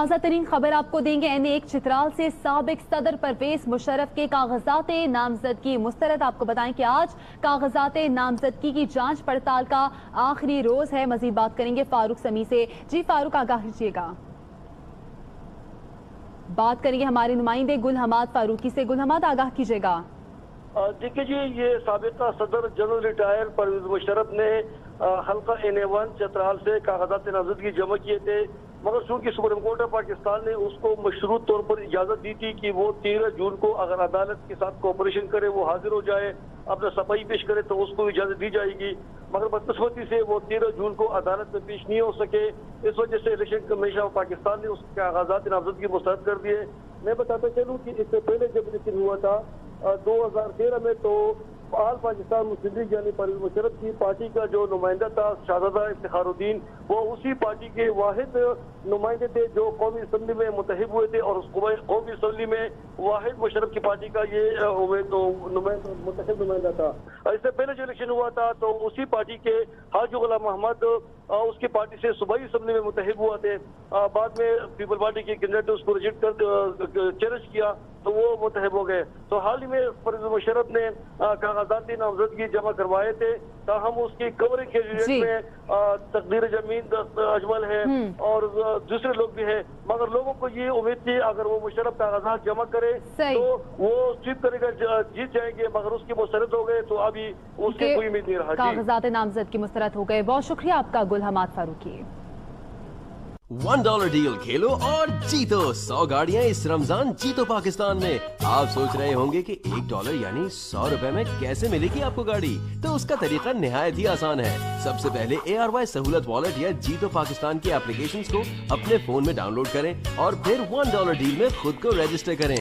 ताज़ा तरीन खबर आपको देंगे। NA1 चित्राल से साबिक सदर परवेज मुशर्रफ के कागजात नामजदगी मुस्तरद। आपको बताएं कि आज कागजात नामजदगी की जांच पड़ताल का आखिरी रोज है। मजीद बात करेंगे फारूक समी से। जी फारूक, आगाह कीजिएगा। बात करेंगे हमारे नुमाइंदे गुल हमाद फारूकी से। गुल हमाद, आगाह कीजिएगा। देखिए जी, ये साबिका सदर जनरल रिटायर परवेज मुशर्रफ ने हल्का NA1 चित्राल से कागजात नामजदगी जमा किए थे, मगर चूंकि सुप्रीम कोर्ट ऑफ पाकिस्तान ने उसको मशरूत तौर पर इजाजत दी थी कि वो 13 जून को अगर अदालत के साथ कोऑपरेशन करे, वो हाजिर हो जाए, अपना सफाई पेश करे तो उसको इजाजत दी जाएगी। मगर बदकिस्मती से वो 13 जून को अदालत में पेश नहीं हो सके। इस वजह से इलेक्शन कमीशन ऑफ पाकिस्तान ने उसके कागजात नामजदगी मुस्तरद कर दिए। मैं बताता चलूँ कि इससे पहले जब इलेक्शन हुआ था 2013 में, तो आल पाकिस्तान मुस्लिम लीग यानी परवेज मुशर्रफ की पार्टी का जो नुमाइंदा था शहजादा इफ्तिखारुद्दीन, वो उसी पार्टी के वाहिद नुमाइंदे थे जो कौमी असम्बली में मुतहिब हुए थे, और उस कौमी असम्बली में वाहिद मुशर्रफ की पार्टी का ये मुतहिब नुमाइंदा था। इससे पहले जो इलेक्शन हुआ था तो उसी पार्टी के हाजी गुलाम मोहम्मद उसकी पार्टी से सूबाई असम्बली में मुतहिब हुआ थे। बाद में पीपल पार्टी के कैंडिडेट उसको रिजेक्ट कर चैलेंज किया तो वो मुतहिब हो गए। तो हाल ही में परवेज मुशर्रफ ने कागजात नामजदगी जमा करवाए थे, ताहम उसकी कवरेज कैंडिडेट में तकदीर जमीन अजमल है और दूसरे लोग भी हैं, मगर लोगों को ये उम्मीद थी अगर वो मुशर्रफ कागजात जमा करे तो वो स्वीप करेगा, जीत जाएंगे, मगर उसकी मुस्तरद हो गए तो अभी उसकी कोई उम्मीद नहीं रहा। कागजात नामजदगी मुस्तरद हो गए। बहुत शुक्रिया आपका गुल हमाद फारूकी। $1 डील खेलो और जीतो 100 गाड़ियां इस रमजान जीतो पाकिस्तान में। आप सोच रहे होंगे कि $1 यानी 100 रुपए में कैसे मिलेगी आपको गाड़ी, तो उसका तरीका निहायत ही आसान है। सबसे पहले ARY सहूलत वॉलेट या जीतो पाकिस्तान की एप्लीकेशंस को अपने फोन में डाउनलोड करें और फिर $1 डील में खुद को रजिस्टर करें।